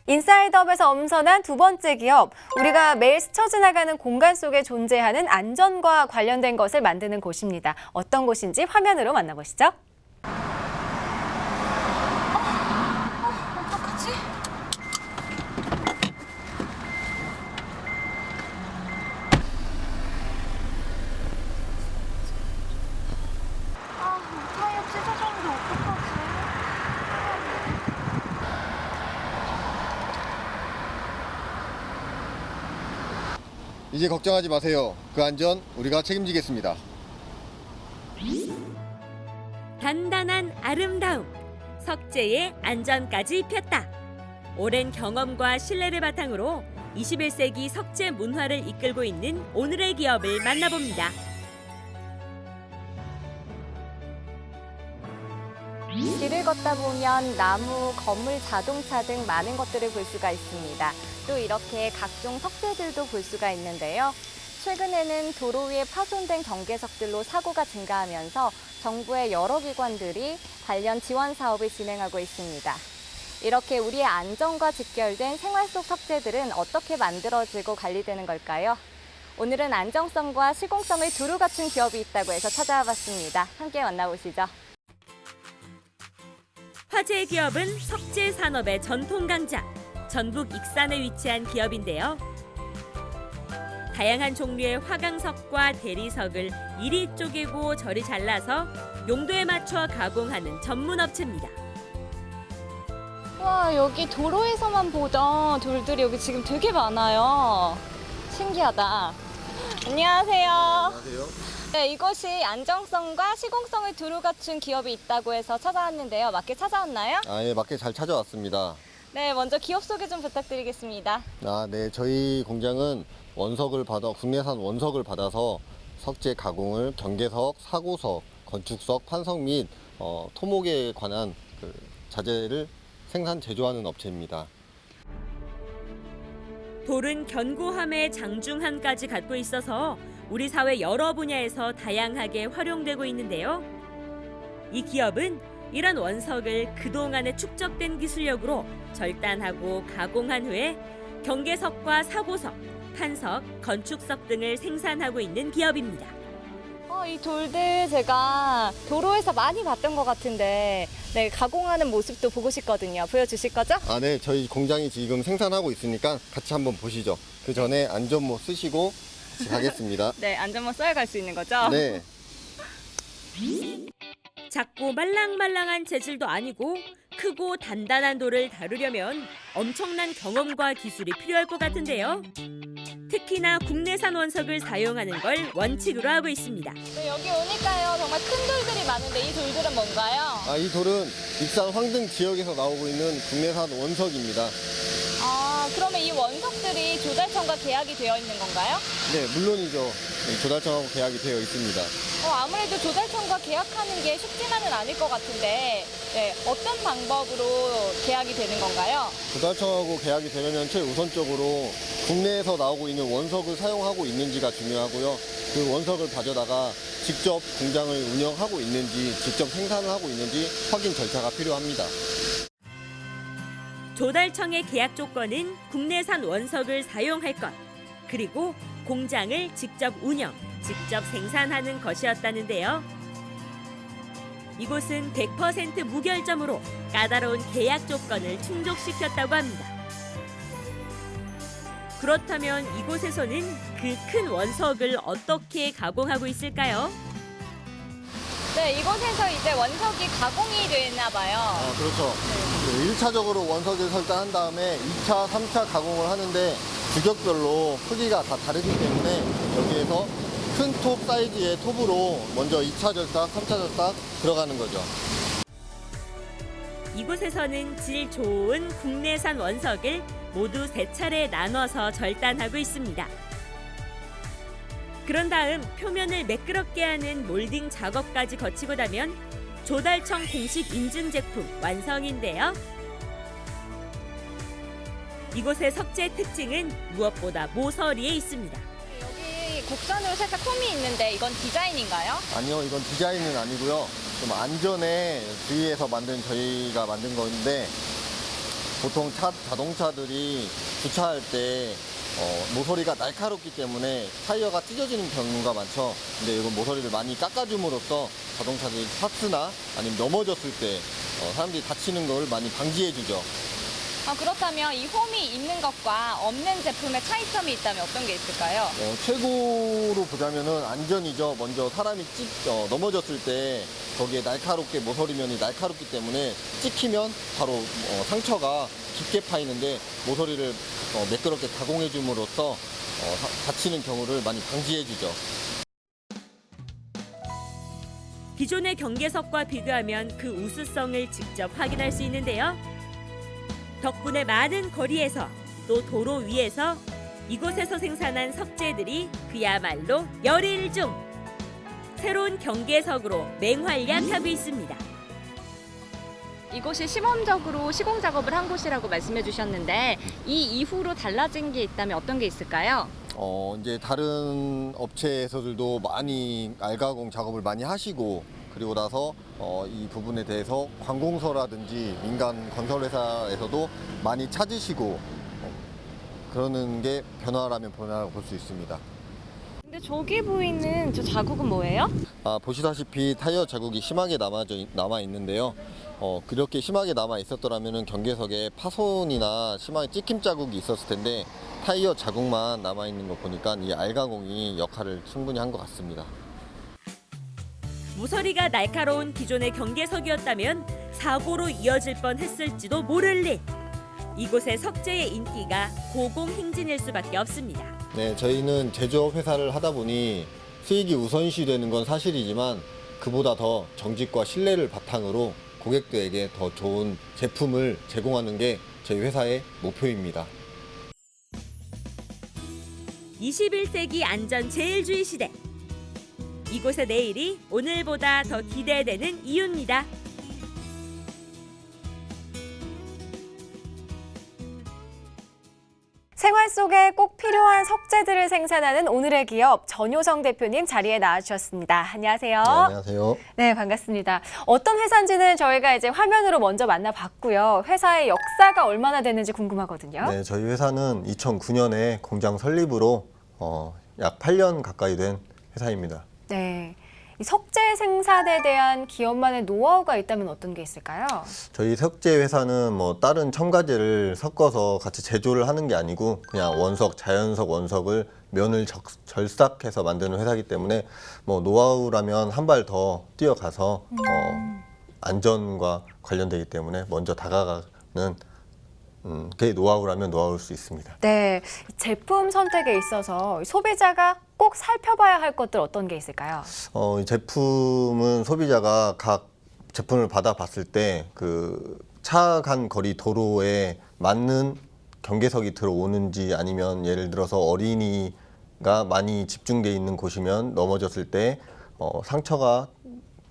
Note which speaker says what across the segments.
Speaker 1: 인사이드업에서 엄선한 두 번째 기업, 우리가 매일 스쳐 지나가는 공간 속에 존재하는 안전과 관련된 것을 만드는 곳입니다. 어떤 곳인지 화면으로 만나보시죠.
Speaker 2: 어떡하지? 타이어 찢어졌는데 어떡하지?
Speaker 3: 이제 걱정하지 마세요. 그 안전 우리가 책임지겠습니다.
Speaker 4: 단단한 아름다움, 석재의 안전까지 폈다. 오랜 경험과 신뢰를 바탕으로 21세기 석재 문화를 이끌고 있는 오늘의 기업을 만나봅니다.
Speaker 2: 길을 걷다 보면 나무, 건물, 자동차 등 많은 것들을 볼 수가 있습니다. 또 이렇게 각종 석재들도 볼 수가 있는데요. 최근에는 도로 위에 파손된 경계석들로 사고가 증가하면서 정부의 여러 기관들이 관련 지원 사업을 진행하고 있습니다. 이렇게 우리의 안전과 직결된 생활 속 석재들은 어떻게 만들어지고 관리되는 걸까요? 오늘은 안정성과 시공성을 두루 갖춘 기업이 있다고 해서 찾아와 봤습니다. 함께 만나보시죠.
Speaker 4: 화제의 기업은 석재 산업의 전통 강자, 전북 익산에 위치한 기업인데요. 다양한 종류의 화강석과 대리석을 이리 쪼개고 저리 잘라서 용도에 맞춰 가공하는 전문 업체입니다.
Speaker 2: 와, 여기 도로에서만 보던 돌들이 여기 지금 되게 많아요. 신기하다. 안녕하세요.
Speaker 3: 안녕하세요.
Speaker 2: 네, 이곳이 안정성과 시공성을 두루 갖춘 기업이 있다고 해서 찾아왔는데요. 맞게 찾아왔나요?
Speaker 3: 예, 맞게 잘 찾아왔습니다.
Speaker 2: 네, 먼저 기업 소개 좀 부탁드리겠습니다.
Speaker 3: 네, 저희 공장은 국내산 원석을 받아서 석재 가공을 경계석, 사고석, 건축석, 판석 및 토목에 관한 자재를 생산 제조하는 업체입니다.
Speaker 4: 돌은 견고함의 장중함까지 갖고 있어서 우리 사회 여러 분야에서 다양하게 활용되고 있는데요. 이 기업은 이런 원석을 그동안에 축적된 기술력으로 절단하고 가공한 후에 경계석과 사고석, 판석, 건축석 등을 생산하고 있는 기업입니다.
Speaker 2: 이 돌들 제가 도로에서 많이 봤던 것 같은데 네, 가공하는 모습도 보고 싶거든요. 보여주실 거죠?
Speaker 3: 네, 저희 공장이 지금 생산하고 있으니까 같이 한번 보시죠. 그 전에 안전모 쓰시고 같이 가겠습니다.
Speaker 2: 네, 안전모 써야 갈 수 있는 거죠?
Speaker 3: 네.
Speaker 4: 작고 말랑말랑한 재질도 아니고 크고 단단한 돌을 다루려면 엄청난 경험과 기술이 필요할 것 같은데요. 특히나 국내산 원석을 사용하는 걸 원칙으로 하고 있습니다.
Speaker 2: 네, 여기 오니까요. 정말 큰 돌들이 많은데 이 돌들은 뭔가요?
Speaker 3: 이 돌은 익산 황등 지역에서 나오고 있는 국내산 원석입니다.
Speaker 2: 그러면 이 원석들이 조달청과 계약이 되어 있는 건가요?
Speaker 3: 네, 물론이죠. 조달청하고 계약이 되어 있습니다.
Speaker 2: 아무래도 조달청과 계약하는 게 쉽지만은 않을 것 같은데 네, 어떤 방법으로 계약이 되는 건가요?
Speaker 3: 조달청하고 계약이 되려면 최우선적으로 국내에서 나오고 있는 원석을 사용하고 있는지가 중요하고요. 그 원석을 가져다가 직접 공장을 운영하고 있는지, 직접 생산을 하고 있는지 확인 절차가 필요합니다.
Speaker 4: 조달청의 계약 조건은 국내산 원석을 사용할 것, 그리고 공장을 직접 운영, 직접 생산하는 것이었다는데요. 이곳은 100% 무결점으로 까다로운 계약 조건을 충족시켰다고 합니다. 그렇다면 이곳에서는 그 큰 원석을 어떻게 가공하고 있을까요?
Speaker 2: 네, 이곳에서 이제 원석이 가공이 되나 봐요.
Speaker 3: 그렇죠. 1차적으로 원석을 설단한 다음에 2차, 3차 가공을 하는데 규격별로 크기가 다 다르기 때문에 여기에서 큰 톱 사이즈의 톱으로 먼저 2차 절삭, 3차 절삭 들어가는 거죠.
Speaker 4: 이곳에서는 질 좋은 국내산 원석을 모두 3차례 나눠서 절단하고 있습니다. 그런 다음 표면을 매끄럽게 하는 몰딩 작업까지 거치고 나면 조달청 공식 인증 제품 완성인데요. 이곳의 석재 특징은 무엇보다 모서리에 있습니다.
Speaker 2: 여기 곡선으로 살짝 홈이 있는데 이건 디자인인가요?
Speaker 3: 아니요, 이건 디자인은 아니고요. 좀 안전에 주의해서 저희가 만든 건데, 보통 자동차들이 주차할 때 모서리가 날카롭기 때문에 타이어가 찢어지는 경우가 많죠. 근데 이건 모서리를 많이 깎아줌으로써 자동차들이 파스나 아니면 넘어졌을 때 사람들이 다치는 걸 많이 방지해주죠.
Speaker 2: 그렇다면 이 홈이 있는 것과 없는 제품의 차이점이 있다면 어떤 게 있을까요?
Speaker 3: 최고로 보자면은 안전이죠. 먼저 사람이 넘어졌을 때 거기에 날카롭게 모서리면이 날카롭기 때문에 찍히면 바로 상처가 깊게 파이는데 모서리를 매끄럽게 가공해 줌으로써 다치는 경우를 많이 방지해 주죠.
Speaker 4: 기존의 경계석과 비교하면 그 우수성을 직접 확인할 수 있는데요. 덕분에 많은 거리에서 또 도로 위에서 이곳에서 생산한 석재들이 그야말로 열일중. 새로운 경계석으로 맹활약하고 있습니다.
Speaker 2: 이곳이 시범적으로 시공 작업을 한 곳이라고 말씀해 주셨는데 이 이후로 달라진 게 있다면 어떤 게 있을까요?
Speaker 3: 이제 다른 업체에서들도 많이 알가공 작업을 많이 하시고 그리고 나서 이 부분에 대해서 관공서라든지 민간 건설회사에서도 많이 찾으시고 그러는 게 변화라면 변화라고 볼 수 있습니다.
Speaker 2: 근데 저기 보이는 저 자국은 뭐예요?
Speaker 3: 보시다시피 타이어 자국이 심하게 남아 있는데요. 그렇게 심하게 남아 있었더라면 경계석에 파손이나 심하게 찍힘 자국이 있었을 텐데 타이어 자국만 남아 있는 거 보니까 이 알가공이 역할을 충분히 한 것 같습니다.
Speaker 4: 모서리가 날카로운 기존의 경계석이었다면 사고로 이어질 뻔했을지도 모를 일. 이곳의 석재의 인기가 고공행진일 수밖에 없습니다.
Speaker 3: 네, 저희는 제조업 회사를 하다 보니 수익이 우선시되는 건 사실이지만 그보다 더 정직과 신뢰를 바탕으로 고객들에게 더 좋은 제품을 제공하는 게 저희 회사의 목표입니다.
Speaker 4: 21세기 안전 제일주의 시대. 이곳의 내일이 오늘보다 더 기대되는 이유입니다.
Speaker 1: 생활 속에 꼭 필요한 석재들을 생산하는 오늘의 기업 전효성 대표님 자리에 나와주셨습니다. 안녕하세요.
Speaker 3: 네, 안녕하세요.
Speaker 1: 네, 반갑습니다. 어떤 회사인지는 저희가 이제 화면으로 먼저 만나봤고요. 회사의 역사가 얼마나 되는지 궁금하거든요.
Speaker 3: 네, 저희 회사는 2009년에 공장 설립으로 약 8년 가까이 된 회사입니다.
Speaker 1: 네. 이 석재 생산에 대한 기업만의 노하우가 있다면 어떤 게 있을까요?
Speaker 3: 저희 석재 회사는 뭐 다른 첨가제를 섞어서 같이 제조를 하는 게 아니고 그냥 자연석 원석을 면을 절삭해서 만드는 회사이기 때문에 뭐 노하우라면 한 발 더 뛰어가서 안전과 관련되기 때문에 먼저 다가가는 그게 노하우라면 노하우일 수 있습니다.
Speaker 1: 네, 제품 선택에 있어서 소비자가 꼭 살펴봐야 할 것들 어떤 게 있을까요?
Speaker 3: 이 제품은 소비자가 각 제품을 받아봤을 때 그 차 간 거리 도로에 맞는 경계석이 들어오는지 아니면 예를 들어서 어린이가 많이 집중돼 있는 곳이면 넘어졌을 때 상처가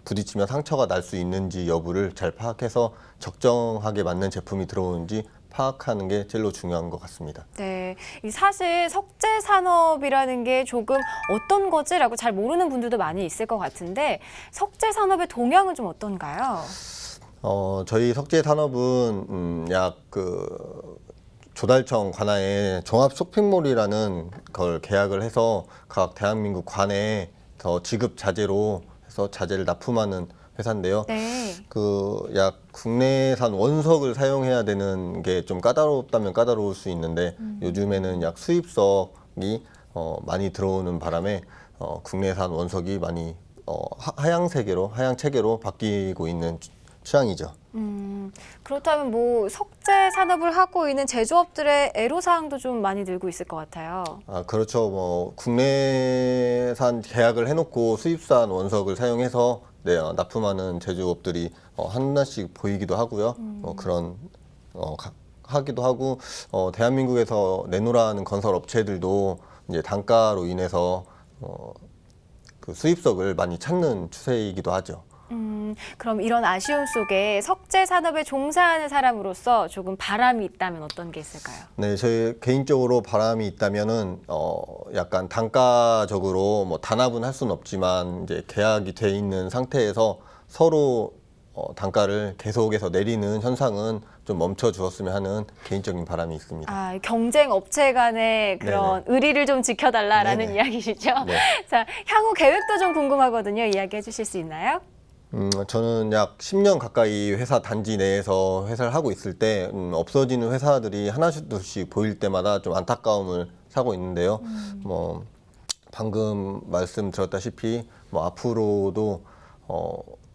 Speaker 3: 부딪히면 상처가 날 수 있는지 여부를 잘 파악해서 적정하게 맞는 제품이 들어오는지 파악하는 게 제일 중요한 것 같습니다.
Speaker 1: 네, 사실 석재 산업이라는 게 조금 어떤 거지라고 잘 모르는 분들도 많이 있을 것 같은데 석재 산업의 동향은 좀 어떤가요?
Speaker 3: 저희 석재 산업은 조달청 관하에 종합 쇼핑몰이라는 걸 계약을 해서 각 대한민국 관에서 지급 자재로 해서 자재를 납품하는 회사인데요.
Speaker 1: 네.
Speaker 3: 약 국내산 원석을 사용해야 되는 게 좀 까다롭다면 까다로울 수 있는데 요즘에는 약 수입석이 많이 들어오는 바람에 국내산 원석이 많이 하향 체계로 바뀌고 있는 추앙이죠.
Speaker 1: 그렇다면 뭐 석재 산업을 하고 있는 제조업들의 애로사항도 좀 많이 늘고 있을 것 같아요.
Speaker 3: 그렇죠. 뭐 국내산 계약을 해놓고 수입산 원석을 사용해서 납품하는 제조업들이 하나씩 보이기도 하고요. 하기도 하고 대한민국에서 내놓으라는 건설 업체들도 이제 단가로 인해서 그 수입석을 많이 찾는 추세이기도 하죠.
Speaker 1: 그럼 이런 아쉬움 속에 석재 산업에 종사하는 사람으로서 조금 바람이 있다면 어떤 게 있을까요?
Speaker 3: 네, 저희 개인적으로 바람이 있다면은 약간 단가적으로 뭐 단합은 할 수는 없지만 이제 계약이 돼 있는 상태에서 서로 단가를 계속해서 내리는 현상은 좀 멈춰 주었으면 하는 개인적인 바람이 있습니다.
Speaker 1: 아, 경쟁 업체 간의 그런 의리를 좀 지켜달라라는
Speaker 3: 네네.
Speaker 1: 이야기시죠?
Speaker 3: 네.
Speaker 1: 자, 향후 계획도 좀 궁금하거든요. 이야기해 주실 수 있나요?
Speaker 3: 저는 약 10년 가까이 회사 단지 내에서 회사를 하고 있을 때 없어지는 회사들이 하나둘씩 보일 때마다 좀 안타까움을 사고 있는데요. 뭐 방금 말씀드렸다시피 뭐 앞으로도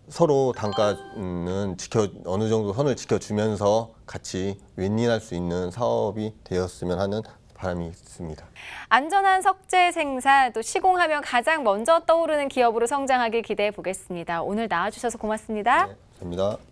Speaker 3: 서로 단가는 어느 정도 선을 지켜주면서 같이 윈윈할 수 있는 사업이 되었으면 하는 바람이 있습니다.
Speaker 1: 안전한 석재 생산, 또 시공하면 가장 먼저 떠오르는 기업으로 성장하길 기대해 보겠습니다. 오늘 나와주셔서 고맙습니다.
Speaker 3: 네, 감사합니다.